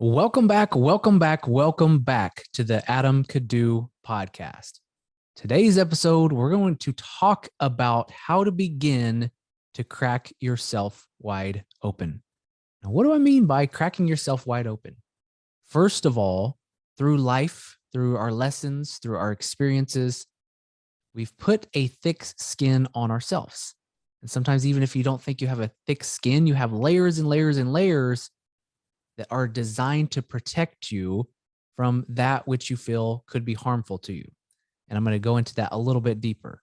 Welcome back, welcome back, welcome back to the Kiddoo podcast. Today's episode, we're going to talk about how to begin to crack yourself wide open. Now, what do I mean by cracking yourself wide open? First of all, through life, through our lessons, through our experiences, we've put a thick skin on ourselves. And sometimes, even if you don't think you have a thick skin, you have layers and layers and layers that are designed to protect you from that which you feel could be harmful to you. And I'm going to go into that a little bit deeper.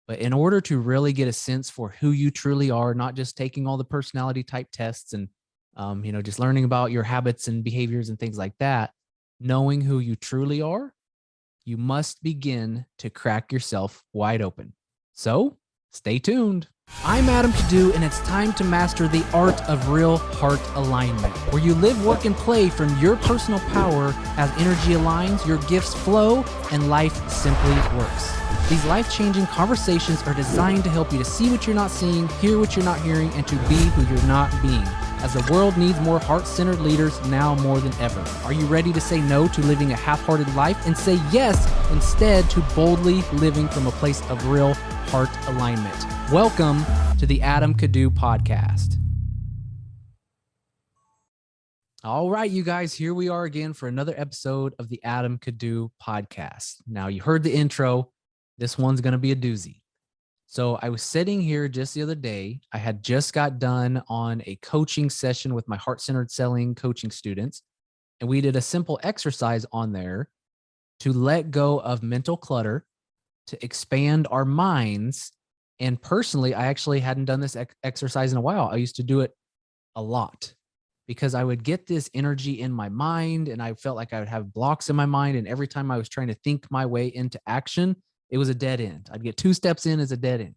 But in order to really get a sense for who you truly are, not just taking all the personality type tests and just learning about your habits and behaviors and things like that, knowing who you truly are, you must begin to crack yourself wide open. So stay tuned. I'm Kiddoo, and it's time to master the art of real heart alignment, where you live, work, and play from your personal power as energy aligns, your gifts flow, and life simply works. These life-changing conversations are designed to help you to see what you're not seeing, hear what you're not hearing, and to be who you're not being, as the world needs more heart-centered leaders now more than ever. Are you ready to say no to living a half-hearted life and say yes instead to boldly living from a place of real heart alignment? Welcome to the Kiddoo podcast. All right, you guys, here we are again for another episode of the Kiddoo podcast. Now, you heard the intro. This one's going to be a doozy. So I was sitting here just the other day. I had just got done on a coaching session with my heart-centered selling coaching students, and we did a simple exercise on there to let go of mental clutter, to expand our minds. And personally, I actually hadn't done this exercise in a while. I used to do it a lot because I would get this energy in my mind and I felt like I would have blocks in my mind. And every time I was trying to think my way into action, it was a dead end. I'd get 2 steps in as a dead end.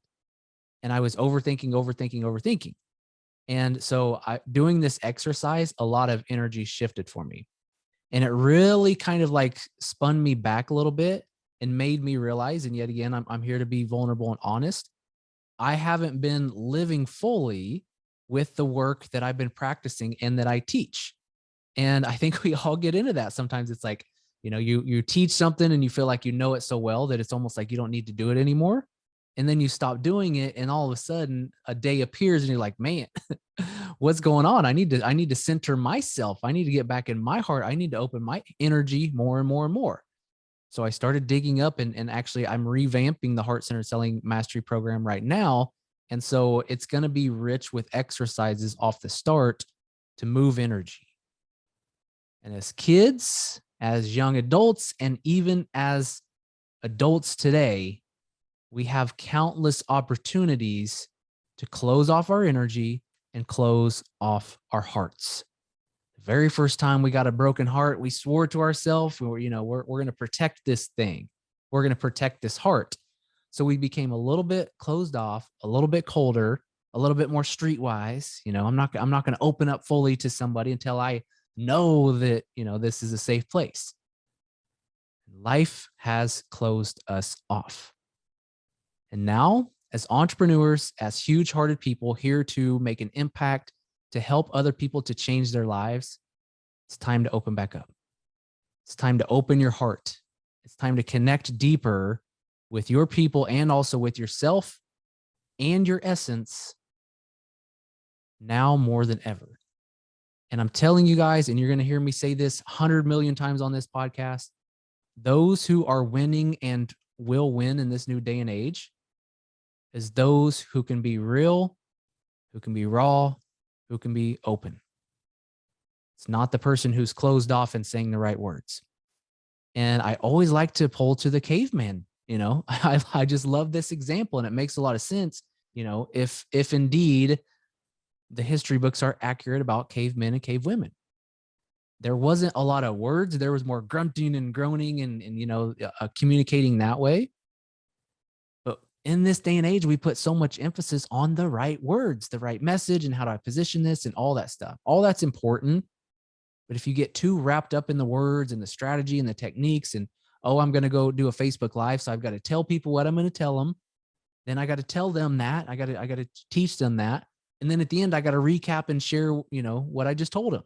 And I was overthinking. And so doing this exercise, a lot of energy shifted for me. And it really kind of like spun me back a little bit and made me realize, and yet again, I'm here to be vulnerable and honest. I haven't been living fully with the work that I've been practicing and that I teach. And I think we all get into that. Sometimes it's like, you teach something and you feel like you know it so well that it's almost like you don't need to do it anymore. And then you stop doing it, and all of a sudden a day appears and you're like, man, what's going on? I need to center myself. I need to get back in my heart. I need to open my energy more and more and more. So I started digging up and actually I'm revamping the Heart-Centered Selling Mastery Program right now. And so it's going to be rich with exercises off the start to move energy. And as kids, as young adults, and even as adults today, we have countless opportunities to close off our energy and close off our hearts. The very first time we got a broken heart, we swore to ourselves, we're going to protect this thing. We're going to protect this heart. So we became a little bit closed off, a little bit colder, a little bit more streetwise. I'm not going to open up fully to somebody until I know that, this is a safe place. Life has closed us off. And now, as entrepreneurs, as huge-hearted people here to make an impact, to help other people to change their lives, it's time to open back up. It's time to open your heart. It's time to connect deeper with your people and also with yourself and your essence now more than ever. And I'm telling you guys, and you're going to hear me say this 100 million times on this podcast, those who are winning and will win in this new day and age is those who can be real, who can be raw, who can be open. It's not the person who's closed off and saying the right words. And I always like to pull to the caveman. I just love this example, and it makes a lot of sense. If indeed the history books are accurate about cavemen and cave women, there wasn't a lot of words. There was more grunting and groaning and communicating that way. But in this day and age, we put so much emphasis on the right words, the right message, and how do I position this and all that stuff. All that's important. But if you get too wrapped up in the words and the strategy and the techniques and, I'm going to go do a Facebook Live, so I've got to tell people what I'm going to tell them. Then I got to tell them that. I got to teach them that. And then at the end, I got to recap and share, what I just told them.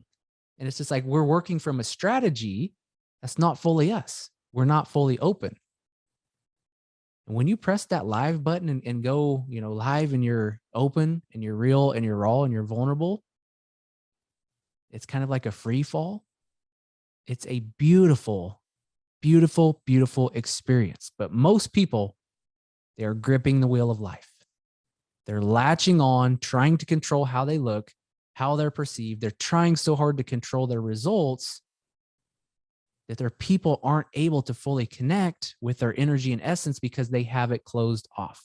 And it's just like we're working from a strategy that's not fully us. We're not fully open. And when you press that live button and go, live and you're open and you're real and you're raw and you're vulnerable, it's kind of like a free fall. It's a beautiful, beautiful, beautiful experience. But most people, they're gripping the wheel of life. They're latching on, trying to control how they look, how they're perceived. They're trying so hard to control their results that their people aren't able to fully connect with their energy and essence because they have it closed off.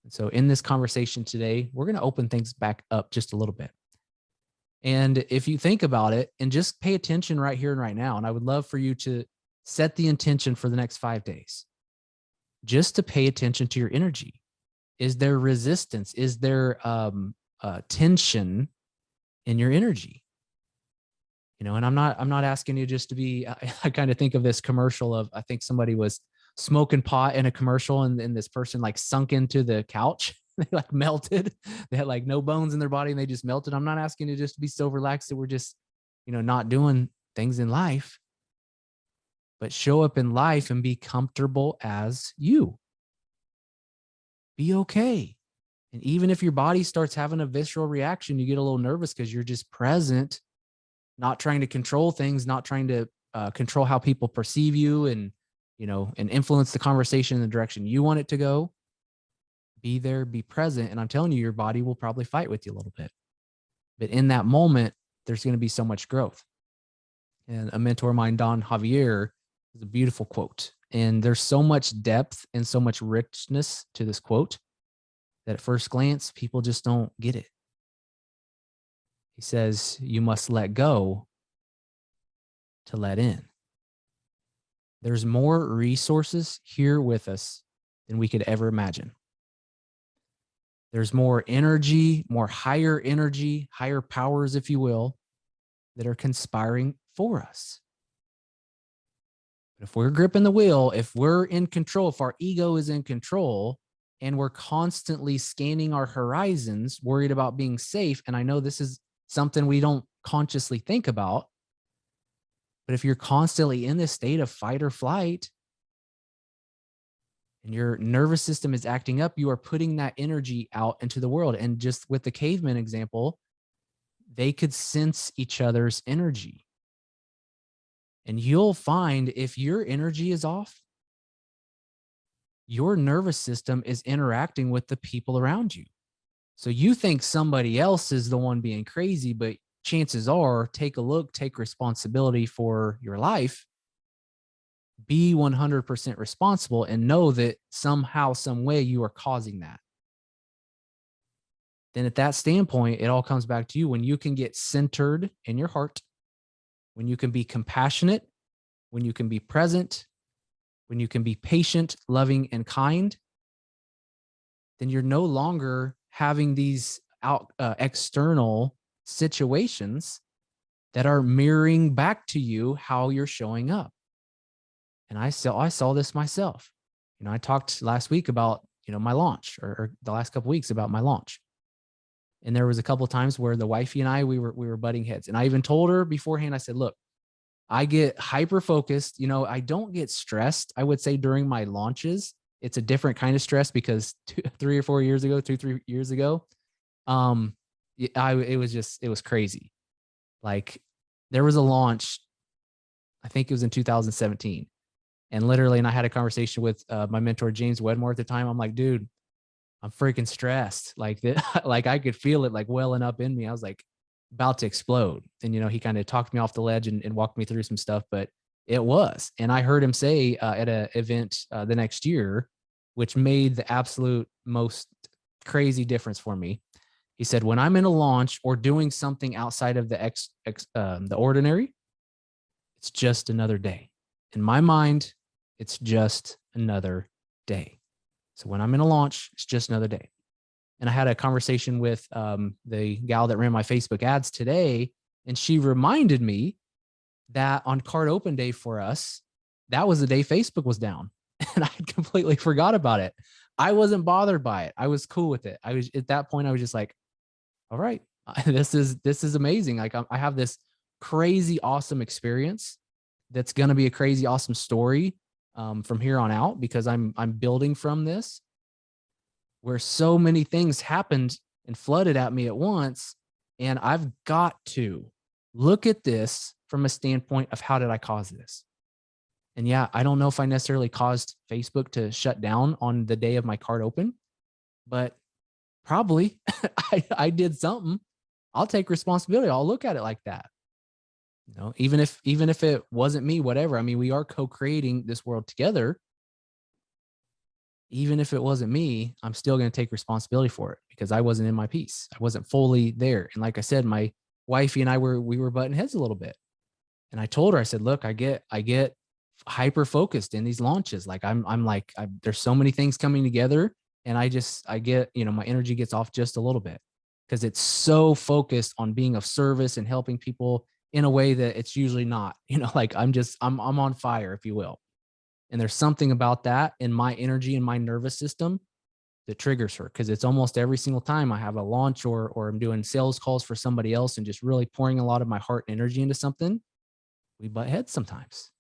And so in this conversation today, we're going to open things back up just a little bit. And if you think about it and just pay attention right here and right now, and I would love for you to set the intention for the next 5 days, just to pay attention to your energy. Is there resistance? Is there tension in your energy? And I'm not asking you just to be, I kind of think of this commercial of, I think somebody was smoking pot in a commercial and this person like sunk into the couch. They like melted. They had like no bones in their body and they just melted. I'm not asking you just to be so relaxed that we're just, not doing things in life, but show up in life and be comfortable as you. Be okay. And even if your body starts having a visceral reaction, you get a little nervous because you're just present, not trying to control things, not trying to control how people perceive you and influence the conversation in the direction you want it to go. Be there, be present. And I'm telling you, your body will probably fight with you a little bit. But in that moment, there's going to be so much growth. And a mentor of mine, Don Javier, is a beautiful quote. And there's so much depth and so much richness to this quote that at first glance, people just don't get it. He says, you must let go to let in. There's more resources here with us than we could ever imagine. There's more energy, more higher energy, higher powers, if you will, that are conspiring for us. But if we're gripping the wheel, if we're in control, if our ego is in control, and we're constantly scanning our horizons, worried about being safe, and I know this is something we don't consciously think about, but if you're constantly in this state of fight or flight, and your nervous system is acting up, you are putting that energy out into the world. And just with the caveman example, they could sense each other's energy. And you'll find if your energy is off, your nervous system is interacting with the people around you. So you think somebody else is the one being crazy, but chances are, take a look, take responsibility for your life, be 100% responsible, and know that somehow, some way you are causing that. Then at that standpoint, it all comes back to you. When you can get centered in your heart, when you can be compassionate, when you can be present, when you can be patient, loving, and kind, then you're no longer having these external situations that are mirroring back to you how you're showing up. And I saw this myself. I talked last week about, my launch, or the last couple of weeks about my launch. And there was a couple of times where the wifey and I, we were butting heads. And I even told her beforehand, I said, look, I get hyper focused. I don't get stressed. I would say during my launches, it's a different kind of stress because 3 or 4 years ago, 3 years ago, it was crazy. Like there was a launch, I think it was in 2017. And literally, and I had a conversation with my mentor, James Wedmore at the time. I'm like, dude, I'm freaking stressed. Like that, like I could feel it like welling up in me. I was like about to explode. And, he kind of talked me off the ledge and walked me through some stuff, but it was. And I heard him say at an event the next year, which made the absolute most crazy difference for me. He said, when I'm in a launch or doing something outside of the ordinary, it's just another day. In my mind, it's just another day. So when I'm in a launch, it's just another day. And I had a conversation with the gal that ran my Facebook ads today, and she reminded me that on card open day for us, that was the day Facebook was down. And I completely forgot about it. I wasn't bothered by it. I was cool with it. I was at that point, I was just like, all right, this is amazing. Like I have this crazy awesome experience that's going to be a crazy awesome story from here on out, because I'm building from this, where so many things happened and flooded at me at once. And I've got to look at this from a standpoint of, how did I cause this? And yeah, I don't know if I necessarily caused Facebook to shut down on the day of my card open, but probably I did something. I'll take responsibility. I'll look at it like that. Even if it wasn't me, whatever. I mean, we are co-creating this world together. Even if it wasn't me, I'm still going to take responsibility for it, because I wasn't in my piece. I wasn't fully there. And like I said, my wifey and we were butting heads a little bit. And I told her, I said, look, I get hyper focused in these launches. Like there's so many things coming together, and I get, my energy gets off just a little bit, because it's so focused on being of service and helping people in a way that it's usually not, like I'm on fire, if you will. And there's something about that in my energy and my nervous system that triggers her, because it's almost every single time I have a launch or I'm doing sales calls for somebody else and just really pouring a lot of my heart and energy into something, we butt heads sometimes.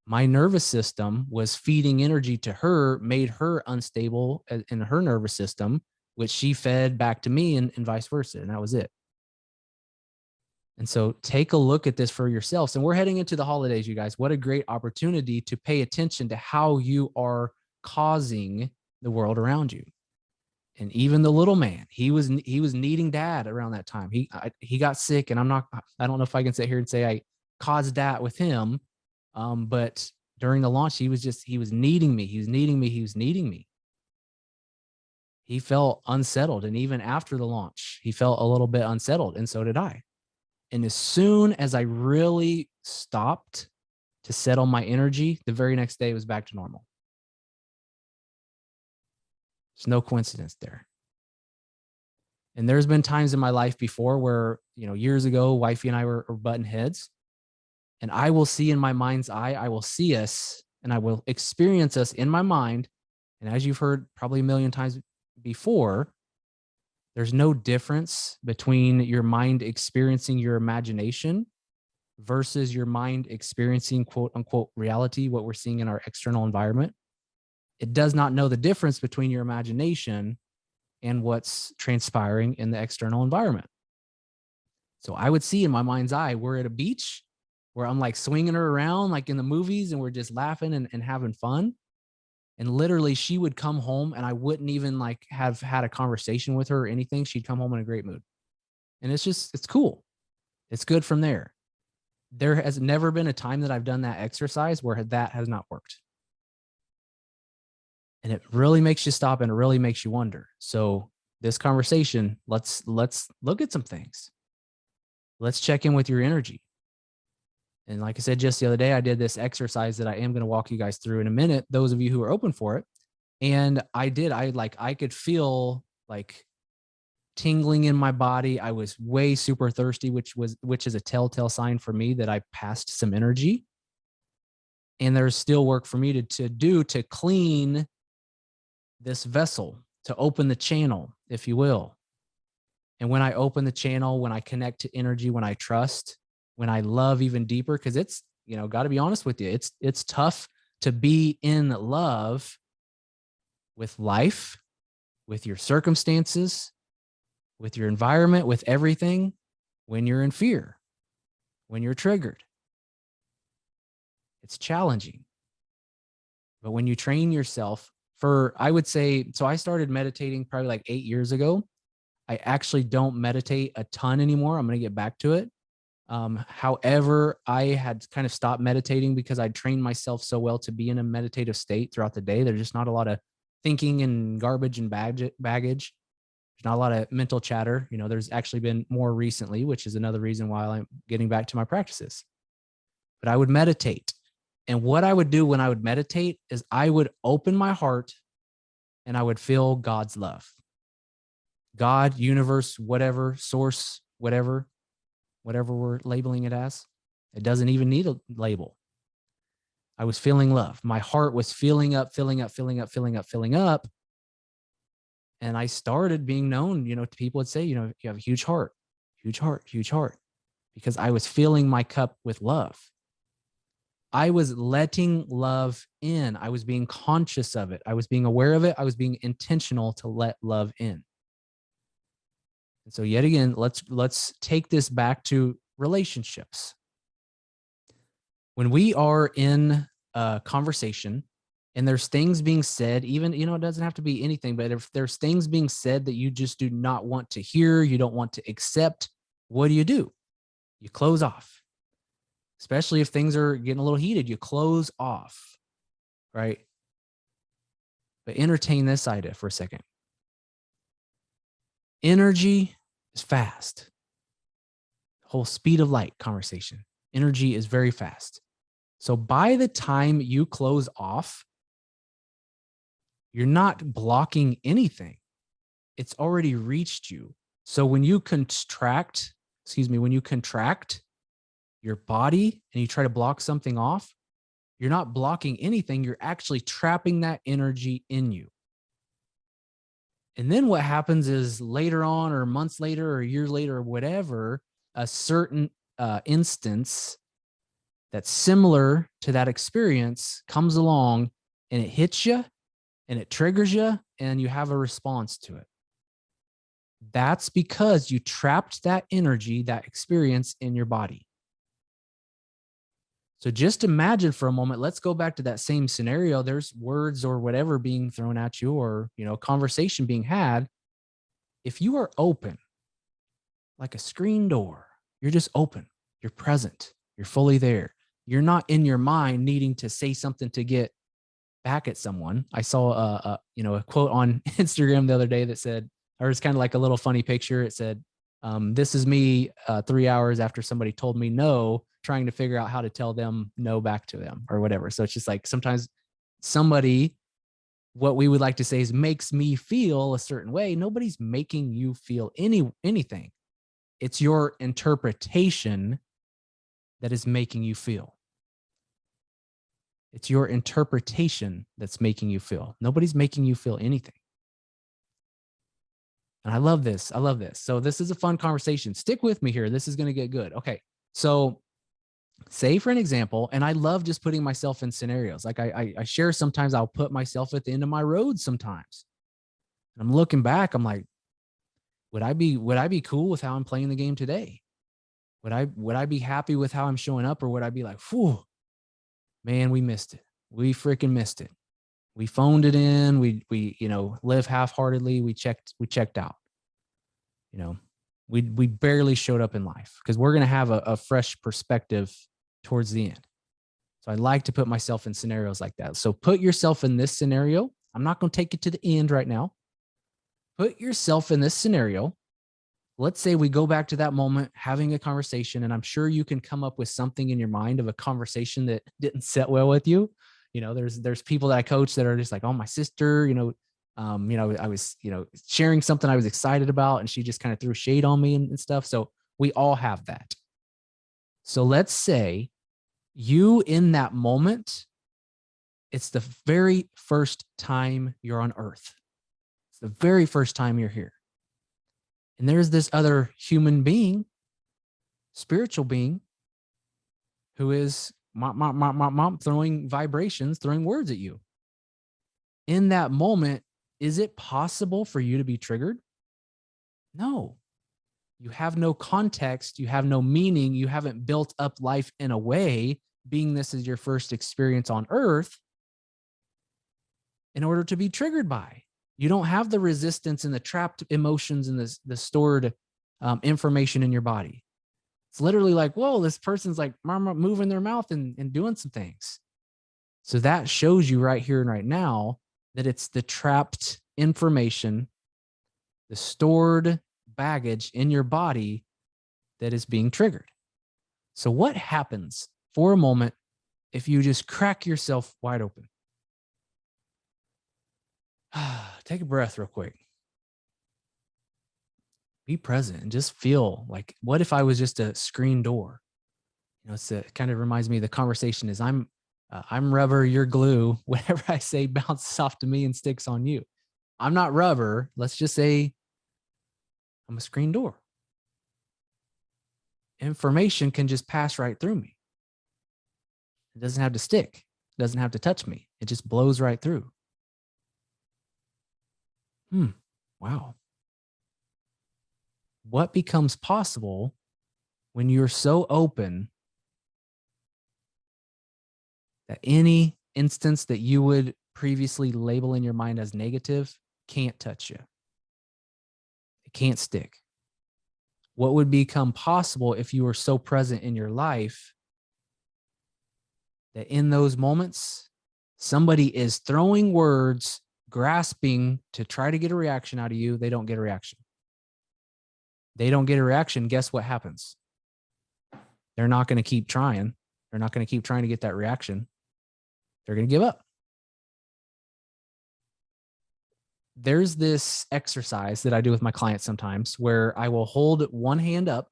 My nervous system was feeding energy to her, made her unstable in her nervous system, which she fed back to me, and vice versa. And that was it. And so take a look at this for yourselves. And we're heading into the holidays, you guys. What a great opportunity to pay attention to how you are causing the world around you. And even the little man, he was needing dad around that time. He got sick, and I don't know if I can sit here and say I caused that with him. But during the launch, he was needing me. He was needing me. He felt unsettled. And even after the launch, he felt a little bit unsettled. And so did I. And as soon as I really stopped to settle my energy, the very next day it was back to normal. There's no coincidence there. And there's been times in my life before where, years ago, wifey and I were butting heads, and I will see in my mind's eye, I will see us and I will experience us in my mind. And as you've heard probably a million times before, there's no difference between your mind experiencing your imagination versus your mind experiencing quote unquote reality, what we're seeing in our external environment. It does not know the difference between your imagination and what's transpiring in the external environment. So I would see in my mind's eye, we're at a beach where I'm like swinging her around like in the movies, and we're just laughing and having fun. And literally she would come home and I wouldn't even like have had a conversation with her or anything. She'd come home in a great mood. And it's cool. It's good from there. There has never been a time that I've done that exercise where that has not worked. And it really makes you stop, and it really makes you wonder. So this conversation, let's look at some things. Let's check in with your energy. And like I said, just the other day, I did this exercise that I am going to walk you guys through in a minute, those of you who are open for it. And I could feel like tingling in my body. I was way super thirsty, which is a telltale sign for me that I passed some energy. And there's still work for me to do to clean this vessel, to open the channel, if you will. And when I open the channel, when I connect to energy, when I trust, when I love even deeper, because it's, got to be honest with you, it's tough to be in love with life, with your circumstances, with your environment, with everything, when you're in fear, when you're triggered. It's challenging. But when you train yourself I would say, so I started meditating probably like 8 years ago. I actually don't meditate a ton anymore. I'm going to get back to it. However, I had kind of stopped meditating because I trained myself so well to be in a meditative state throughout the day. There's just not a lot of thinking and garbage and baggage. There's not a lot of mental chatter. There's actually been more recently, which is another reason why I'm getting back to my practices. But I would meditate. And what I would do when I would meditate is I would open my heart and I would feel God's love. God, universe, whatever, source, whatever we're labeling it as. It doesn't even need a label. I was feeling love. My heart was filling up. And I started being known, people would say, you have a huge heart. because I was filling my cup with love. I was letting love in. I was being conscious of it. I was being aware of it. I was being intentional to let love in. And so yet again, let's take this back to relationships. When we are in a conversation and there's things being said, even, it doesn't have to be anything, but if there's things being said that you just do not want to hear, you don't want to accept, what do? You close off. Especially if things are getting a little heated, you close off, right? But entertain this idea for a second. Energy is fast. Whole speed of light conversation. Energy is very fast. So by the time you close off, you're not blocking anything. It's already reached you. So when you contract your body and you try to block something off, you're not blocking anything. You're actually trapping that energy in you. And then what happens is later on, or months later, or years later, or whatever, a certain instance that's similar to that experience comes along and it hits you and it triggers you and you have a response to it. That's because you trapped that energy, that experience in your body. So just imagine for a moment, let's go back to that same scenario. There's words or whatever being thrown at you, or, conversation being had. If you are open, like a screen door, you're just open, you're present, you're fully there. You're not in your mind needing to say something to get back at someone. I saw a quote on Instagram the other day that said, or it's kind of like a little funny picture. It said, this is me 3 hours after somebody told me no, trying to figure out how to tell them no back to them or whatever. So it's just like sometimes somebody, what we would like to say is, makes me feel a certain way. Nobody's making you feel anything. It's your interpretation that is making you feel. It's your interpretation that's making you feel. Nobody's making you feel anything. And I love this. So this is a fun conversation. Stick with me here. This is going to get good. Okay. So say for an example, and I love just putting myself in scenarios. Like I share, sometimes I'll put myself at the end of my road sometimes. And I'm looking back, I'm like, would I be cool with how I'm playing the game today? Would I be happy with how I'm showing up? Or would I be like, whew, man, we missed it. We freaking missed it. We phoned it in. We live half-heartedly. We checked out. We barely showed up in life, because we're going to have a fresh perspective towards the end. So I like to put myself in scenarios like that. So put yourself in this scenario. I'm not going to take it to the end right now. Put yourself in this scenario. Let's say we go back to that moment, having a conversation, and I'm sure you can come up with something in your mind of a conversation that didn't sit well with you. There's people that I coach that are just like, oh, my sister, I was, sharing something I was excited about, and she just kind of threw shade on me and stuff. So we all have that. So let's say you, in that moment, it's the very first time you're on earth. It's the very first time you're here. And there's this other human being, spiritual being, who is mom throwing vibrations, throwing words at you. In that moment, is it possible for you to be triggered? No. You have no context. You have no meaning. You haven't built up life in a way, being this is your first experience on earth, in order to be triggered by. You don't have the resistance and the trapped emotions and the stored information in your body. It's literally like, whoa, this person's like moving their mouth and doing some things. So that shows you right here and right now that it's the trapped information, the stored baggage in your body that is being triggered. So what happens for a moment if you just crack yourself wide open? Take a breath real quick. Be present and just feel like, what if I was just a screen door? It kind of reminds me of the conversation is I'm rubber, you're glue. Whatever I say bounces off to me and sticks on you. I'm not rubber. Let's just say I'm a screen door. information can just pass right through me. It doesn't have to stick. It doesn't have to touch me. It just blows right through. Wow. What becomes possible when you're so open that any instance that you would previously label in your mind as negative can't touch you? It can't stick. What would become possible if you were so present in your life that in those moments, somebody is throwing words, grasping to try to get a reaction out of you? They don't get a reaction. They don't get a reaction. Guess what happens? They're not going to keep trying. They're not going to keep trying to get that reaction. They're going to give up. There's this exercise that I do with my clients sometimes where I will hold one hand up,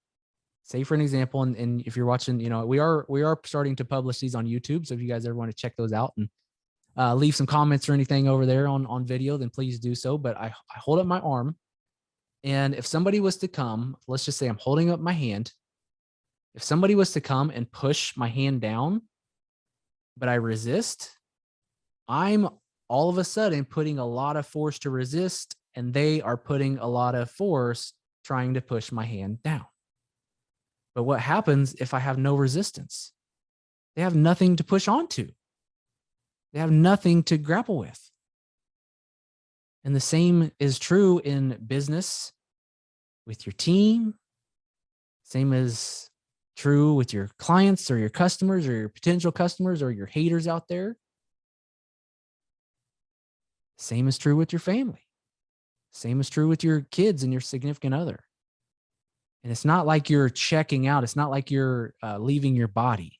say for an example, and if you're watching, we are starting to publish these on YouTube. So if you guys ever want to check those out and leave some comments or anything over there on video, then please do so. But I hold up my arm, and if somebody was to come, let's just say I'm holding up my hand. If somebody was to come and push my hand down, but I resist, I'm all of a sudden putting a lot of force to resist, and they are putting a lot of force trying to push my hand down. But what happens if I have no resistance? They have nothing to push onto. They have nothing to grapple with. And the same is true in business with your team. Same is true with your clients or your customers or your potential customers or your haters out there. Same is true with your family. Same is true with your kids and your significant other. And it's not like you're checking out. It's not like you're leaving your body.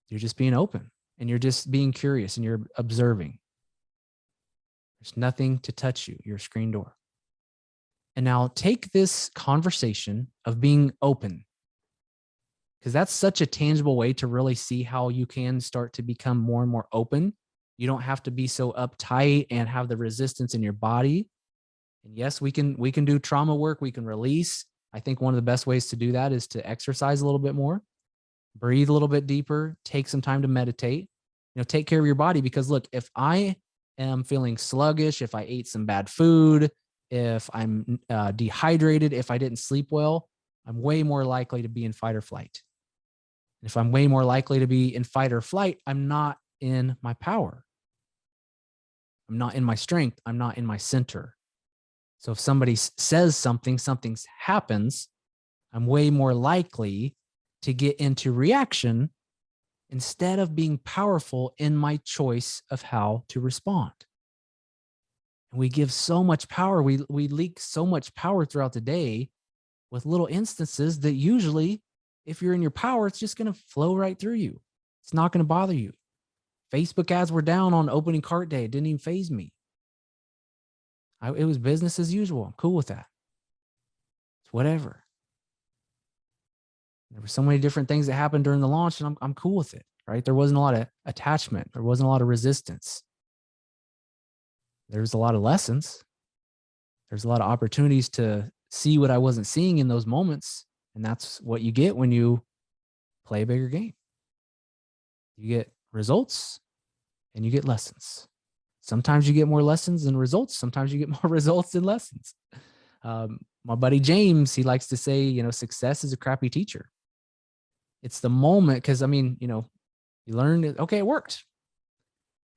You're just being open, and you're just being curious, and you're observing. There's nothing to touch you. You're a screen door. And now take this conversation of being open, because that's such a tangible way to really see how you can start to become more and more open. You don't have to be so uptight and have the resistance in your body. And yes, we can do trauma work. We can release. I think one of the best ways to do that is to exercise a little bit more, breathe a little bit deeper, take some time to meditate, take care of your body. Because look, if I am feeling sluggish, if I ate some bad food, if I'm dehydrated, if I didn't sleep well, I'm way more likely to be in fight or flight. And if I'm way more likely to be in fight or flight, I'm not in my power. I'm not in my strength. I'm not in my center. So if somebody says something happens, I'm way more likely to get into reaction instead of being powerful in my choice of how to respond. And we give so much power. We leak so much power throughout the day with little instances that usually, if you're in your power, it's just going to flow right through you. It's not going to bother you. Facebook ads were down on opening cart day. It didn't even faze me. It was business as usual. I'm cool with that. It's whatever. There were so many different things that happened during the launch, and I'm cool with it, right? There wasn't a lot of attachment. There wasn't a lot of resistance. There's a lot of lessons. There's a lot of opportunities to see what I wasn't seeing in those moments. And that's what you get when you play a bigger game. You get results and you get lessons. Sometimes you get more lessons than results. Sometimes you get more results than lessons. My buddy James, he likes to say, success is a crappy teacher. It's the moment, because you learned it. Okay, it worked.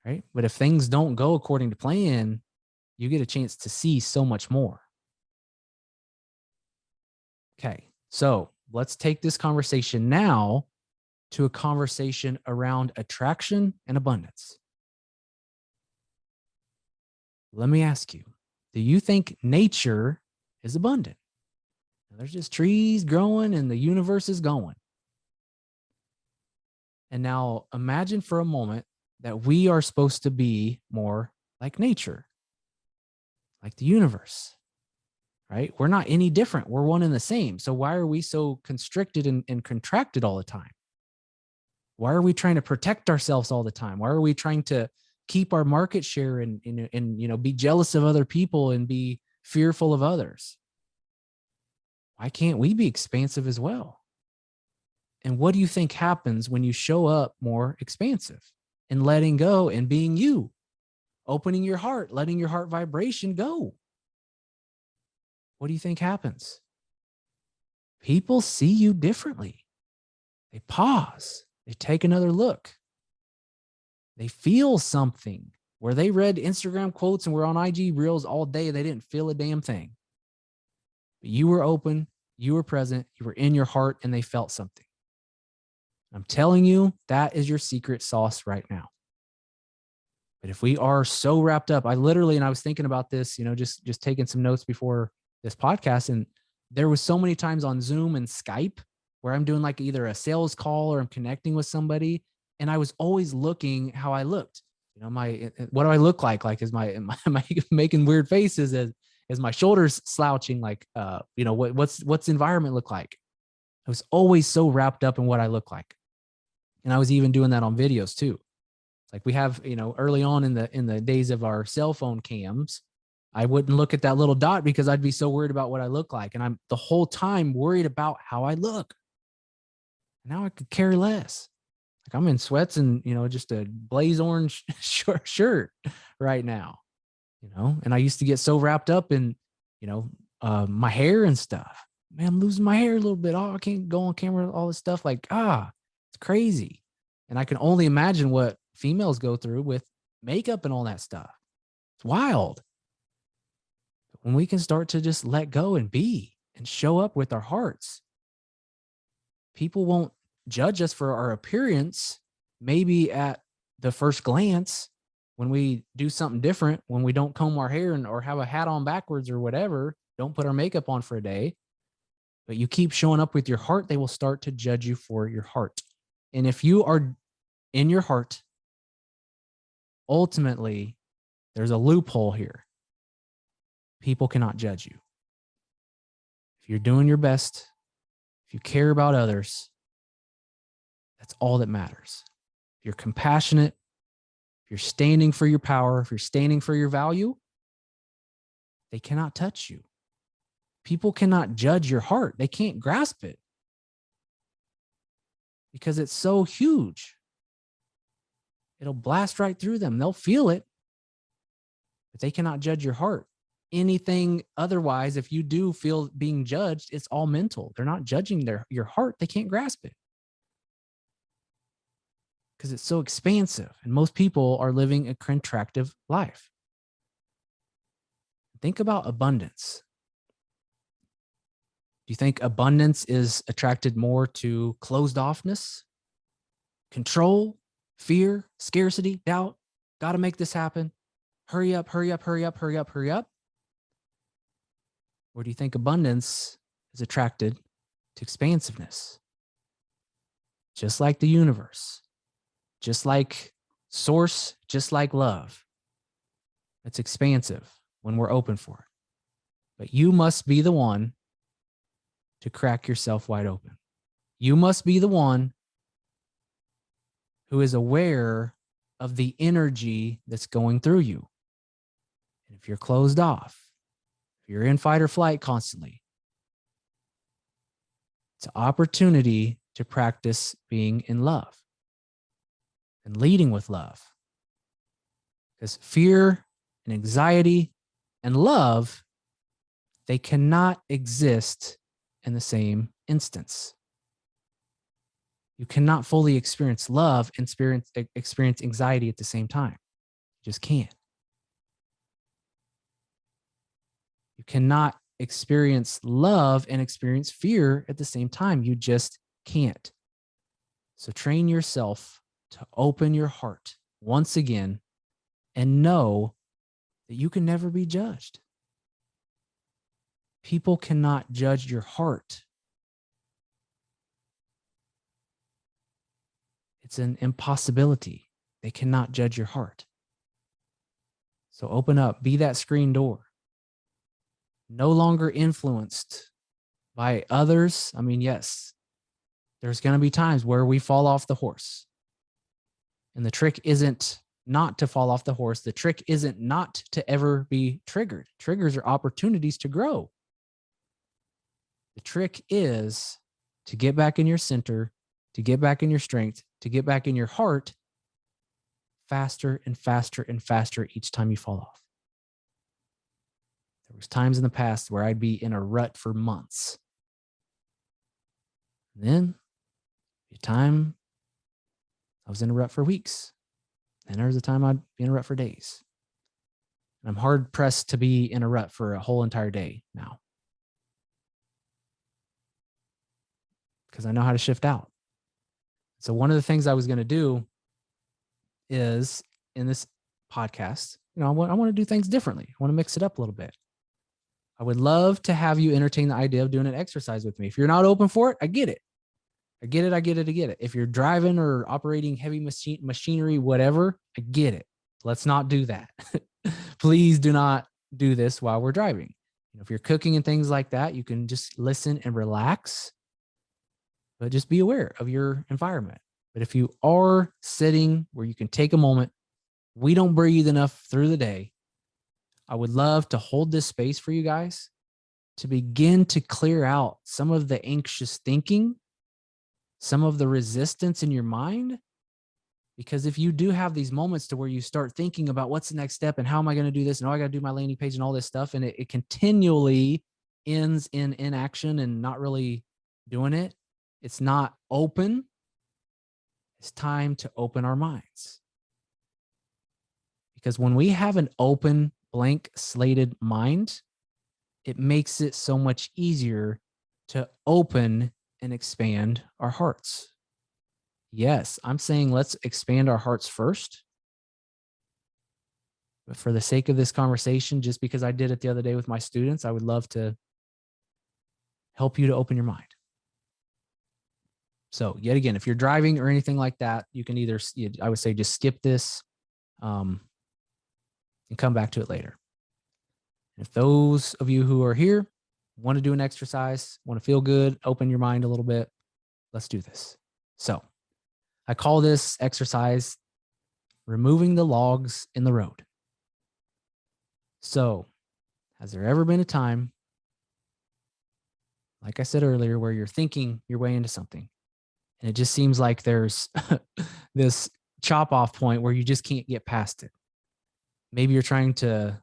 Right. But if things don't go according to plan, you get a chance to see so much more. Okay. So let's take this conversation now to a conversation around attraction and abundance. Let me ask you, do you think nature is abundant? There's just trees growing and the universe is going. And now imagine for a moment that we are supposed to be more like nature, like the universe, right? We're not any different. We're one and the same. So why are we so constricted and contracted all the time? Why are we trying to protect ourselves all the time? Why are we trying to keep our market share and be jealous of other people and be fearful of others? Why can't we be expansive as well? And what do you think happens when you show up more expansive and letting go and being you, opening your heart, letting your heart vibration go? What do you think happens? People see you differently. They pause, they take another look, they feel something. Where they read Instagram quotes and were on IG Reels all day, they didn't feel a damn thing. But you were open, you were present, you were in your heart, and they felt something. I'm telling you, that is your secret sauce right now. But if we are so wrapped up, and I was thinking about this, just taking some notes before this podcast, and there was so many times on Zoom and Skype where I'm doing like either a sales call or I'm connecting with somebody, and I was always looking how I looked. What do I look like? Like, am I making weird faces? Is my shoulders slouching? Like, what's the environment look like? I was always so wrapped up in what I look like. And I was even doing that on videos too. It's like we have, early on in the days of our cell phone cams, I wouldn't look at that little dot because I'd be so worried about what I look like. And I'm the whole time worried about how I look. Now I could care less. Like I'm in sweats and, just a blaze orange shirt right now, and I used to get so wrapped up in, my hair and stuff. Man, I'm losing my hair a little bit. Oh, I can't go on camera, all this stuff. Like, it's crazy. And I can only imagine what females go through with makeup and all that stuff. It's wild. When we can start to just let go and be and show up with our hearts, people won't judge us for our appearance, maybe at the first glance, when we do something different, when we don't comb our hair or have a hat on backwards or whatever, don't put our makeup on for a day, but you keep showing up with your heart, they will start to judge you for your heart. And if you are in your heart, ultimately, there's a loophole here. People cannot judge you. If you're doing your best, if you care about others, that's all that matters. If you're compassionate, if you're standing for your power, if you're standing for your value, they cannot touch you. People cannot judge your heart. They can't grasp it because it's so huge. It'll blast right through them. They'll feel it, but they cannot judge your heart. Anything otherwise, if you do feel being judged, it's all mental. They're not judging your heart. They can't grasp it because it's so expansive. And most people are living a contractive life. Think about abundance. Do you think abundance is attracted more to closed offness, control, fear, scarcity, doubt? Got to make this happen. Hurry up, hurry up, hurry up, hurry up, hurry up. Or do you think abundance is attracted to expansiveness? Just like the universe, just like source, just like love. It's expansive when we're open for it. But you must be the one to crack yourself wide open. You must be the one who is aware of the energy that's going through you. And if you're closed off, if you're in fight or flight constantly, it's an opportunity to practice being in love and leading with love. Because fear and anxiety and love, they cannot exist in the same instance. You cannot fully experience love and experience anxiety at the same time. You just can't. You cannot experience love and experience fear at the same time. You just can't. So train yourself to open your heart once again and know that you can never be judged. People cannot judge your heart. It's an impossibility. They cannot judge your heart. So open up, be that screen door. No longer influenced by others. I mean, yes, there's going to be times where we fall off the horse. And the trick isn't not to fall off the horse. The trick isn't not to ever be triggered. Triggers are opportunities to grow. The trick is to get back in your center, to get back in your strength, to get back in your heart faster and faster and faster each time you fall off. There was times in the past where I'd be in a rut for months. And then a time I was in a rut for weeks. And there was a time I'd be in a rut for days. And I'm hard pressed to be in a rut for a whole entire day now, because I know how to shift out. So one of the things I was going to do is in this podcast, I want to do things differently. I want to mix it up a little bit. I would love to have you entertain the idea of doing an exercise with me. If you're not open for it, I get it. I get it. If you're driving or operating heavy machinery, whatever, I get it. Let's not do that. Please do not do this while we're driving. If you're cooking and things like that, you can just listen and relax, but just be aware of your environment. But if you are sitting where you can take a moment, we don't breathe enough through the day, I would love to hold this space for you guys to begin to clear out some of the anxious thinking, some of the resistance in your mind. Because if you do have these moments to where you start thinking about what's the next step and how am I going to do this and I got to do my landing page and all this stuff, and it continually ends in inaction and not really doing it, it's not open. It's time to open our minds. Because when we have an open, blank slated mind, it makes it so much easier to open and expand our hearts. Yes, I'm saying let's expand our hearts first. But for the sake of this conversation, just because I did it the other day with my students, I would love to help you to open your mind. So yet again, if you're driving or anything like that, you can either, I would say just skip this and come back to it later. If those of you who are here want to do an exercise, want to feel good, open your mind a little bit, let's do this. So I call this exercise removing the logs in the road. So has there ever been a time, like I said earlier, where you're thinking your way into something and it just seems like there's this chop off point where you just can't get past it? Maybe you're trying to,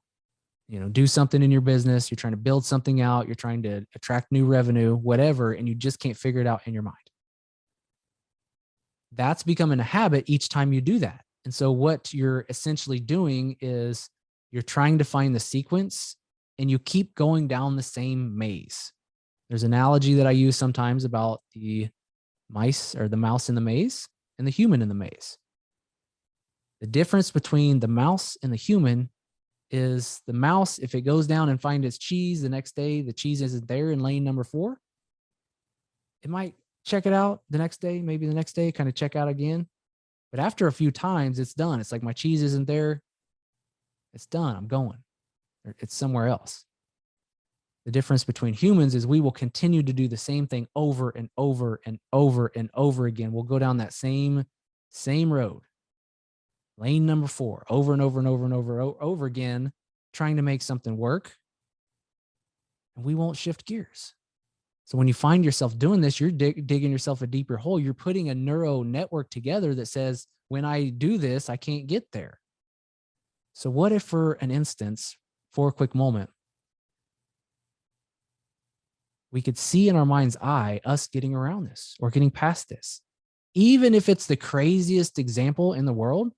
do something in your business. You're trying to build something out. You're trying to attract new revenue, whatever, and you just can't figure it out in your mind. That's becoming a habit each time you do that. And so what you're essentially doing is you're trying to find the sequence and you keep going down the same maze. There's an analogy that I use sometimes about the mice or the mouse in the maze and the human in the maze. The difference between the mouse and the human is the mouse, if it goes down and finds its cheese the next day, the cheese isn't there in lane number 4. It might check it out the next day, maybe the next day, kind of check out again. But after a few times, it's done. It's like, my cheese isn't there. It's done. I'm going. It's somewhere else. The difference between humans is we will continue to do the same thing over and over and over and over again. We'll go down that same road, lane number 4, over and over and over and over again, trying to make something work. And we won't shift gears. So when you find yourself doing this, you're digging yourself a deeper hole. You're putting a neural network together that says, when I do this, I can't get there. So what if, for an instance, for a quick moment, we could see in our mind's eye us getting around this or getting past this? Even if it's the craziest example in the world,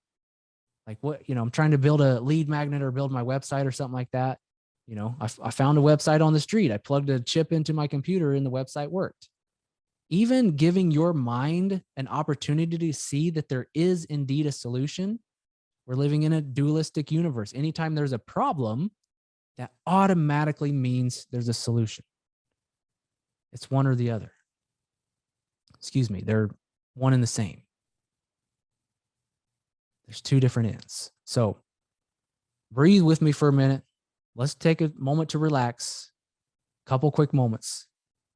like what, I'm trying to build a lead magnet or build my website or something like that. I found a website on the street. I plugged a chip into my computer and the website worked. Even giving your mind an opportunity to see that there is indeed a solution. We're living in a dualistic universe. Anytime there's a problem, that automatically means there's a solution. It's one or the other. Excuse me, they're one and the same. There's two different ends. So breathe with me for a minute. Let's take a moment to relax. A couple quick moments.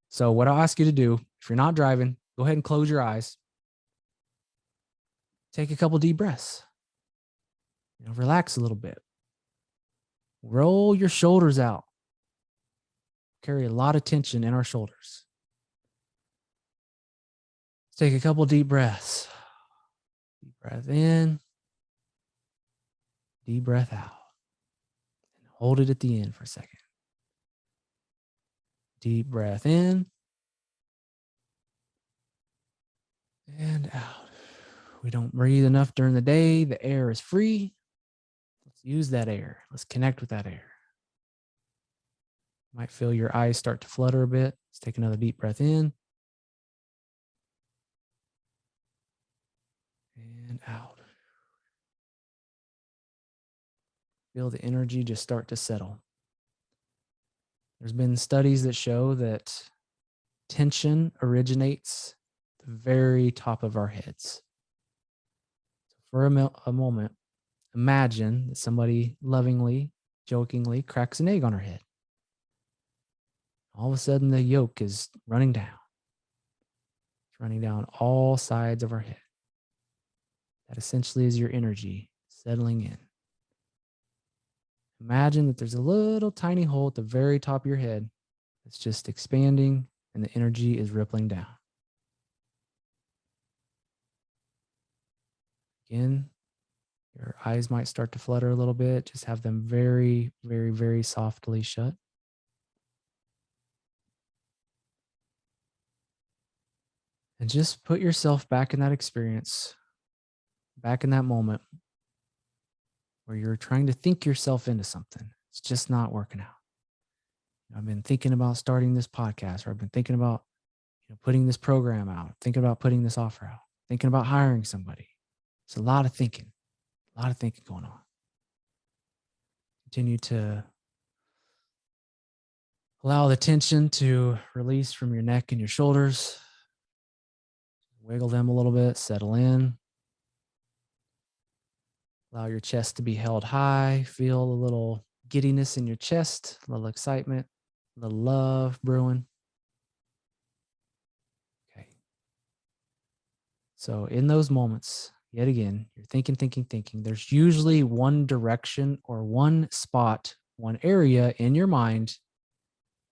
So what I'll ask you to do, if you're not driving, go ahead and close your eyes. Take a couple deep breaths. Relax a little bit. Roll your shoulders out. carry a lot of tension in our shoulders. Let's take a couple deep breaths. Deep breath in, deep breath out. And hold it at the end for a second. Deep breath in and out. We don't breathe enough during the day. The air is free. Let's use that air. Let's connect with that air. You might feel your eyes start to flutter a bit. Let's take another deep breath in and out. Feel the energy just start to settle. There's been studies that show that tension originates at the very top of our heads. For a moment, imagine that somebody lovingly, jokingly cracks an egg on her head. All of a sudden, the yolk is running down. It's running down all sides of our head. That essentially is your energy settling in. Imagine that there's a little tiny hole at the very top of your head that's just expanding and the energy is rippling down. Again, your eyes might start to flutter a little bit. Just have them very, very, very softly shut. And just put yourself back in that experience, back in that moment where you're trying to think yourself into something. It's just not working out. I've been thinking about starting this podcast, or I've been thinking about putting this program out, thinking about putting this offer out, thinking about hiring somebody. It's a lot of thinking going on. Continue to allow the tension to release from your neck and your shoulders. Wiggle them a little bit, settle in. Allow your chest to be held high. Feel a little giddiness in your chest, a little excitement, a little love brewing. Okay. So in those moments, yet again, you're thinking. There's usually one direction or one spot, one area in your mind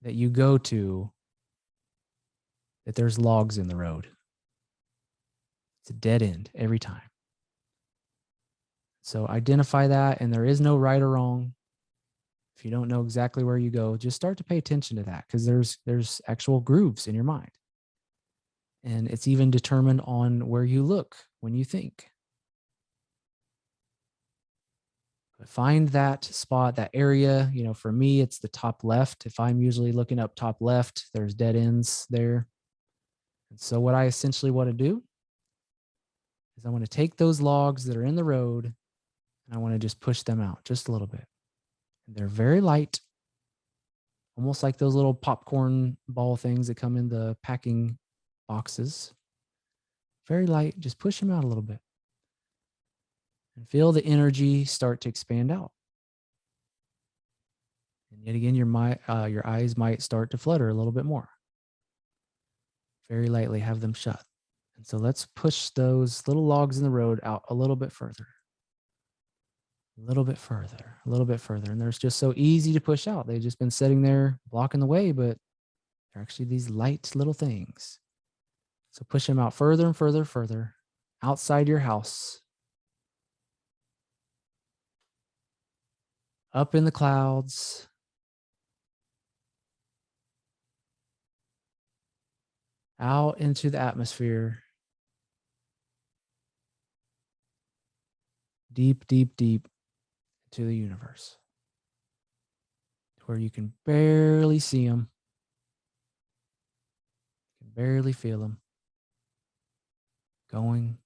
that you go to that there's logs in the road. It's a dead end every time. So identify that, and there is no right or wrong. If you don't know exactly where you go, just start to pay attention to that, because there's actual grooves in your mind. And it's even determined on where you look when you think. But find that spot, that area. For me, it's the top left. If I'm usually looking up top left, there's dead ends there. And so what I essentially want to do is I want to take those logs that are in the road and I want to just push them out just a little bit. And they're very light, almost like those little popcorn ball things that come in the packing boxes. Very light, just push them out a little bit. And feel the energy start to expand out. And yet again, your eyes might start to flutter a little bit more. Very lightly have them shut. And so let's push those little logs in the road out a little bit further. A little bit further. And they're just so easy to push out. They've just been sitting there blocking the way, but they're actually these light little things. So push them out further and further outside your house. Up in the clouds. Out into the atmosphere. Deep to the universe, where you can barely see them, you can barely feel them. Going,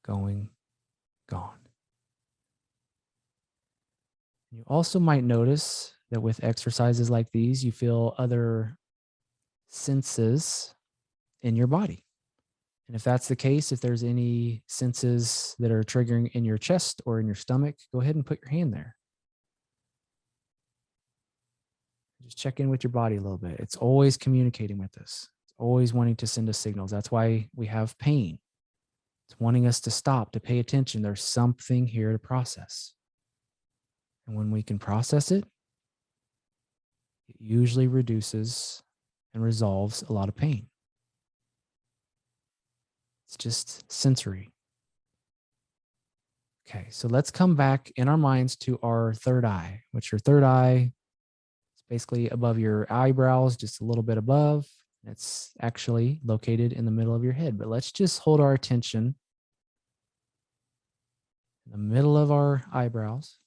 gone. You also might notice that with exercises like these, you feel other senses in your body. And if that's the case, if there's any senses that are triggering in your chest or in your stomach, go ahead and put your hand there. Just check in with your body a little bit. It's always communicating with us. It's always wanting to send us signals. That's why we have pain. It's wanting us to stop, to pay attention. There's something here to process. And when we can process it, it usually reduces and resolves a lot of pain. It's just sensory. Okay, so let's come back in our minds to our third eye, which your third eye is basically above your eyebrows, just a little bit above. It's actually located in the middle of your head. But let's just hold our attention in the middle of our eyebrows,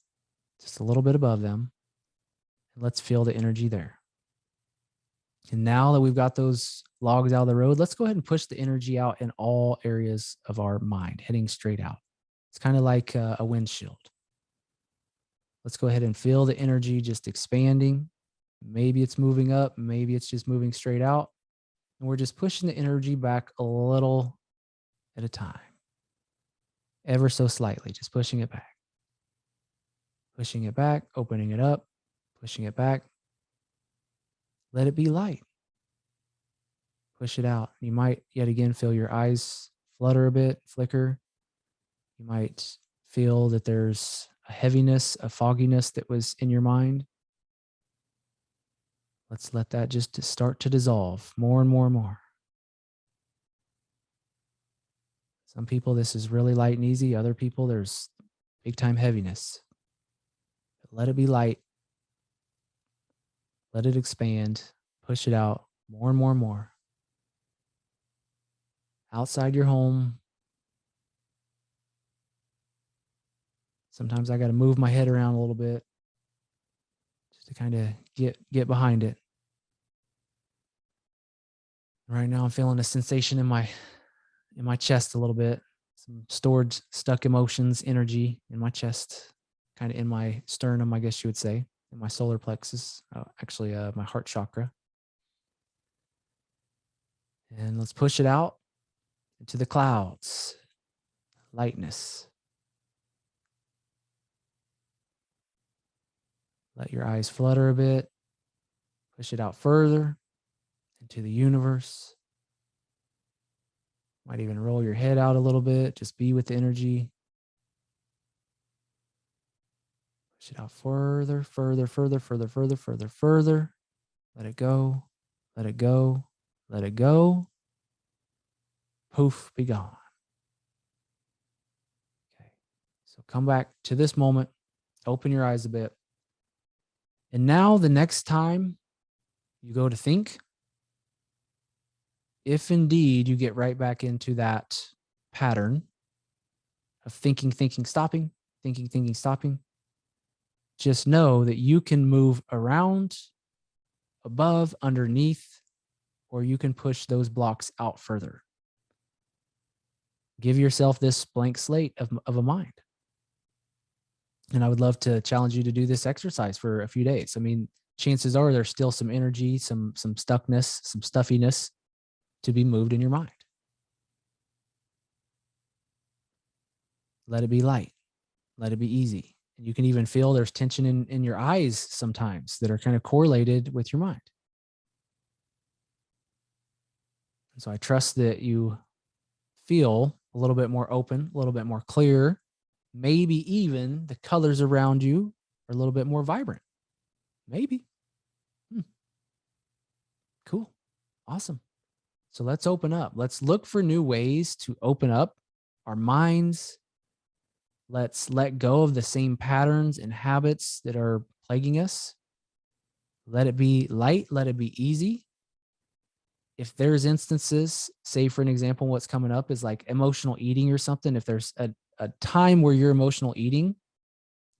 just a little bit above them. And let's feel the energy there. And now that we've got those logs out of the road, let's go ahead and push the energy out in all areas of our mind, heading straight out. It's kind of like a windshield. Let's go ahead and feel the energy just expanding. Maybe it's moving up, maybe it's just moving straight out. And we're just pushing the energy back a little at a time, ever so slightly, just pushing it back. Pushing it back, opening it up, pushing it back. Let it be light. Push it out. You might yet again feel your eyes flutter a bit, flicker. You might feel that there's a heaviness, a fogginess that was in your mind. Let's let that just start to dissolve more and more and more. Some people, this is really light and easy. Other people, there's big time heaviness. But let it be light. Let it expand. Push it out more and more and more. Outside your home. Sometimes I got to move my head around a little bit just to kind of get behind it. Right now I'm feeling a sensation in my chest a little bit. Some stored, stuck emotions, energy in my chest, kind of in my sternum, I guess you would say, in my solar plexus, actually my heart chakra. And let's push it out into the clouds, lightness. Let your eyes flutter a bit. Push it out further into the universe. Might even roll your head out a little bit. Just be with the energy. Push it out further, further, further, further, further, further, further. Let it go. Let it go. Let it go. Poof, be gone. Okay. So come back to this moment. Open your eyes a bit. And now the next time you go to think, if indeed you get right back into that pattern of thinking, stopping, thinking, stopping, just know that you can move around, above, underneath, or you can push those blocks out further. Give yourself this blank slate of a mind. And I would love to challenge you to do this exercise for a few days. I mean, chances are there's still some energy, some stuckness, some stuffiness to be moved in your mind. Let it be light. Let it be easy. And you can even feel there's tension in your eyes sometimes that are kind of correlated with your mind. And so I trust that you feel a little bit more open, a little bit more clear. Maybe even the colors around you are a little bit more vibrant. Maybe. Cool. Awesome. So let's open up. Let's look for new ways to open up our minds. Let's let go of the same patterns and habits that are plaguing us. Let it be light. Let it be easy. If there's instances, say for an example, what's coming up is like emotional eating or something. If there's a time where you're emotional eating,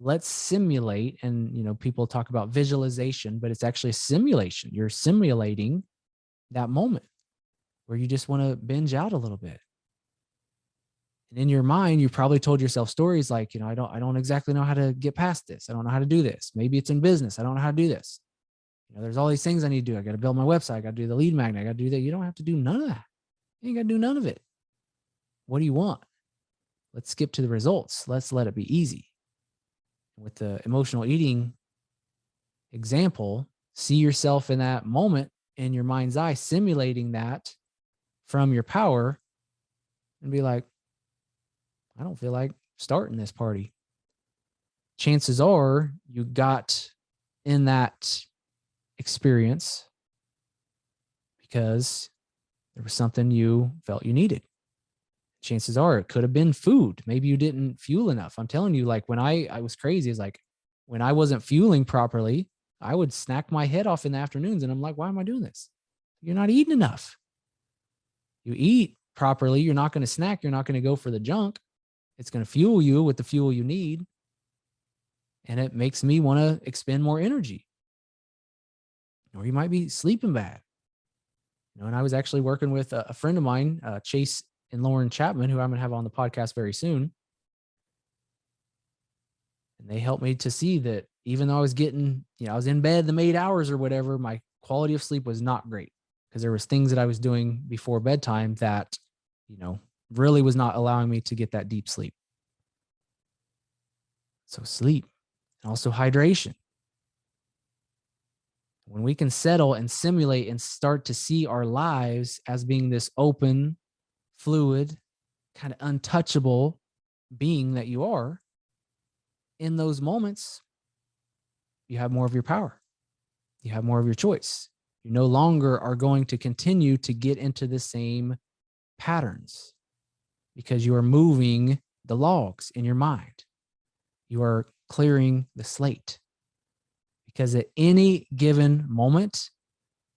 let's simulate. And, people talk about visualization, but it's actually a simulation. You're simulating that moment where you just want to binge out a little bit. And in your mind, you probably told yourself stories like, I don't exactly know how to get past this. I don't know how to do this. Maybe it's in business. I don't know how to do this. There's all these things I need to do. I got to build my website. I got to do the lead magnet. I got to do that. You don't have to do none of that. You ain't got to do none of it. What do you want? Let's skip to the results. Let's let it be easy. With the emotional eating example, see yourself in that moment in your mind's eye, simulating that from your power and be like, I don't feel like starting this party. Chances are you got in that experience because there was something you felt you needed. Chances are it could have been food. Maybe you didn't fuel enough. I'm telling you, like when I was crazy, it's like when I wasn't fueling properly, I would snack my head off in the afternoons. And I'm like, why am I doing this? You're not eating enough. You eat properly, you're not going to snack. You're not going to go for the junk. It's going to fuel you with the fuel you need. And it makes me want to expend more energy. Or you might be sleeping bad. And I was actually working with a friend of mine, Chase and Lauren Chapman, who I'm going to have on the podcast very soon. And they helped me to see that even though I was getting, I was in bed the 8 hours or whatever, my quality of sleep was not great because there was things that I was doing before bedtime that, really was not allowing me to get that deep sleep. So sleep and also hydration. When we can settle and simulate and start to see our lives as being this open, fluid, kind of untouchable being that you are, in those moments, you have more of your power. You have more of your choice. You no longer are going to continue to get into the same patterns because you are moving the logs in your mind. You are clearing the slate. Because at any given moment,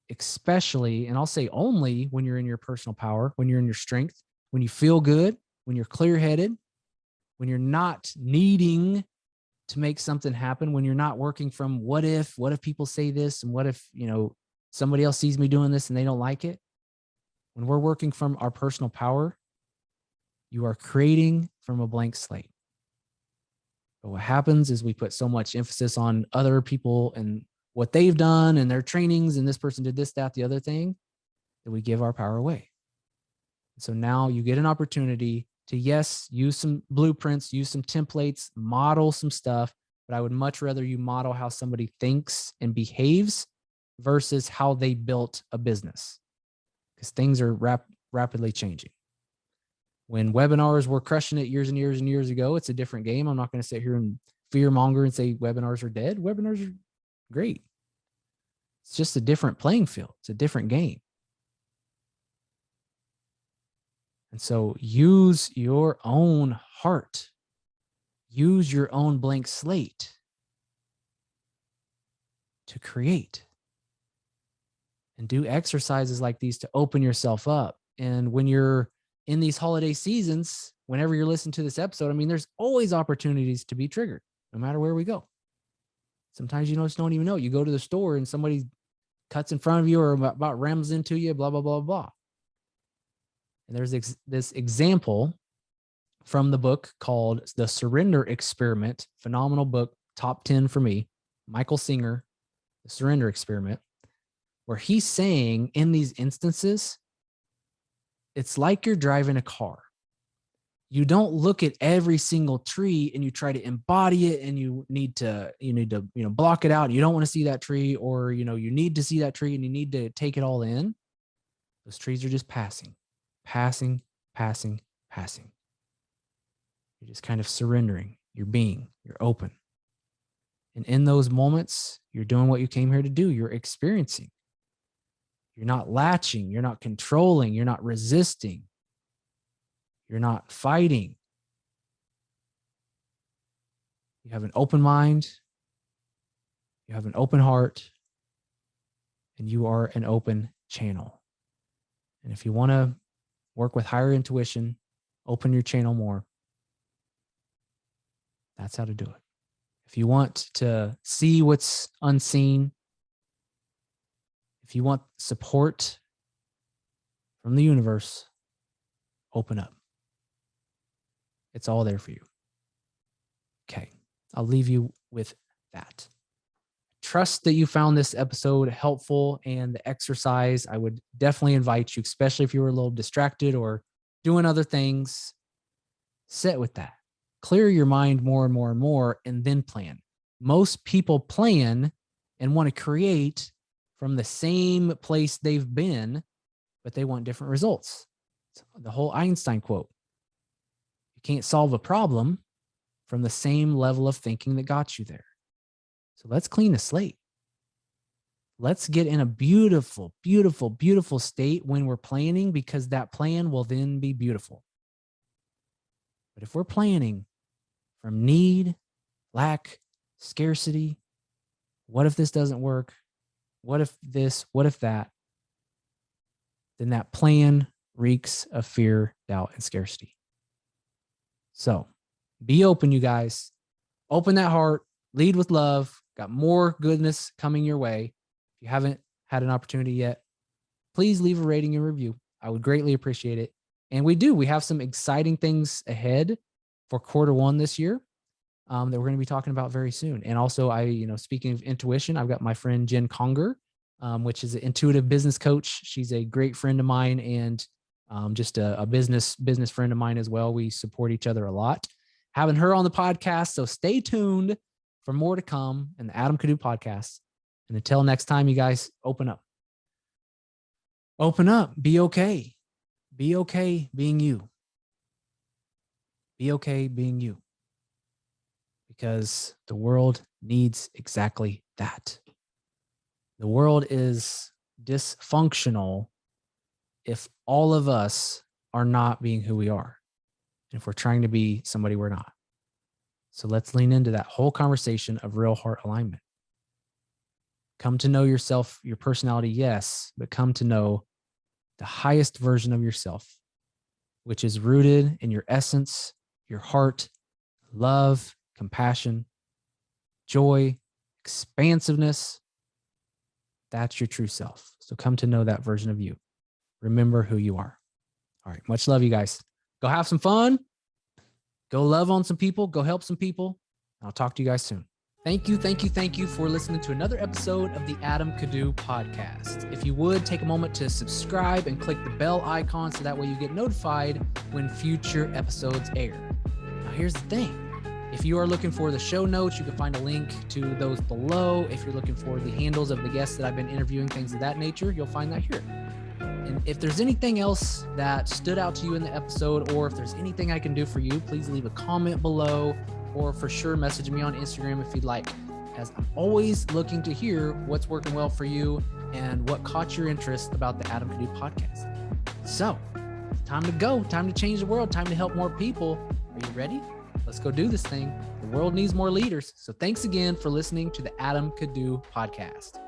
especially, and I'll say only when you're in your personal power, when you're in your strength, when you feel good, when you're clear-headed, when you're not needing to make something happen, when you're not working from what if people say this and what if, somebody else sees me doing this and they don't like it. When we're working from our personal power, you are creating from a blank slate. But what happens is we put so much emphasis on other people and what they've done and their trainings, and this person did this, that, the other thing, that we give our power away. So now you get an opportunity to, yes, use some blueprints, use some templates, model some stuff, but I would much rather you model how somebody thinks and behaves versus how they built a business, because things are rapidly changing. When webinars were crushing it years and years and years ago, it's a different game. I'm not going to sit here and fear monger and say webinars are dead. Webinars are great. It's just a different playing field. It's a different game. And so use your own heart. Use your own blank slate to create. And do exercises like these to open yourself up. And when you're in these holiday seasons, whenever you're listening to this episode, there's always opportunities to be triggered, no matter where we go. Sometimes you just don't even know. You go to the store and somebody cuts in front of you or about rams into you, blah, blah, blah, blah. And there's this example from the book called The Surrender Experiment. Phenomenal book, top 10 for me. Michael Singer, The Surrender Experiment, where he's saying in these instances, it's like you're driving a car. You don't look at every single tree and you try to embody it, and you need to block it out. You don't want to see that tree, or you need to see that tree and you need to take it all in. Those trees are just passing. You're just kind of surrendering. You're being, you're open. And in those moments, you're doing what you came here to do. You're experiencing. You're not latching. You're not controlling. You're not resisting. You're not fighting. You have an open mind. You have an open heart. And you are an open channel. And if you want to work with higher intuition, open your channel more. That's how to do it. If you want to see what's unseen, if you want support from the universe, open up. It's all there for you. Okay, I'll leave you with that. Trust that you found this episode helpful, and the exercise, I would definitely invite you, especially if you were a little distracted or doing other things, sit with that. Clear your mind more and more and more, and then plan. Most people plan and want to create from the same place they've been, but they want different results. It's the whole Einstein quote. You can't solve a problem from the same level of thinking that got you there. So let's clean the slate. let's get in a beautiful, beautiful, beautiful state when we're planning, because that plan will then be beautiful. But if we're planning from need, lack, scarcity, what if this doesn't work? What if this? What if that? Then that plan reeks of fear, doubt, and scarcity. So be open, you guys. Open that heart, lead with love. Got more goodness coming your way. If you haven't had an opportunity yet, please leave a rating and review. I would greatly appreciate it. And we have some exciting things ahead for Q1 this year that we're going to be talking about very soon. And also, speaking of intuition, I've got my friend Jen Conger, which is an intuitive business coach. She's a great friend of mine and just a business friend of mine as well. We support each other a lot. Having her on the podcast, so stay tuned for more to come in the Adam Kiddoo podcast. And until next time, you guys, open up. Open up. Be okay. Be okay being you. Be okay being you. Because the world needs exactly that. The world is dysfunctional if all of us are not being who we are. And if we're trying to be somebody we're not. So let's lean into that whole conversation of real heart alignment. Come to know yourself, your personality, yes, but come to know the highest version of yourself, which is rooted in your essence, your heart, love, compassion, joy, expansiveness. That's your true self. So come to know that version of you. Remember who you are. All right. Much love, you guys. Go have some fun. Go love on some people. Go help some people. I'll talk to you guys soon. Thank you for listening to another episode of the Adam Kiddoo podcast. If you would, take a moment to subscribe and click the bell icon so that way you get notified when future episodes air. Now, here's the thing. If you are looking for the show notes, you can find a link to those below. If you're looking for the handles of the guests that I've been interviewing, things of that nature, you'll find that here. And if there's anything else that stood out to you in the episode, or if there's anything I can do for you, please leave a comment below, or for sure message me on Instagram if you'd like, as I'm always looking to hear what's working well for you and what caught your interest about the Adam Kiddoo podcast. So, time to go, time to change the world, time to help more people. Are you ready? Let's go do this thing. The world needs more leaders. So thanks again for listening to the Adam Kiddoo podcast.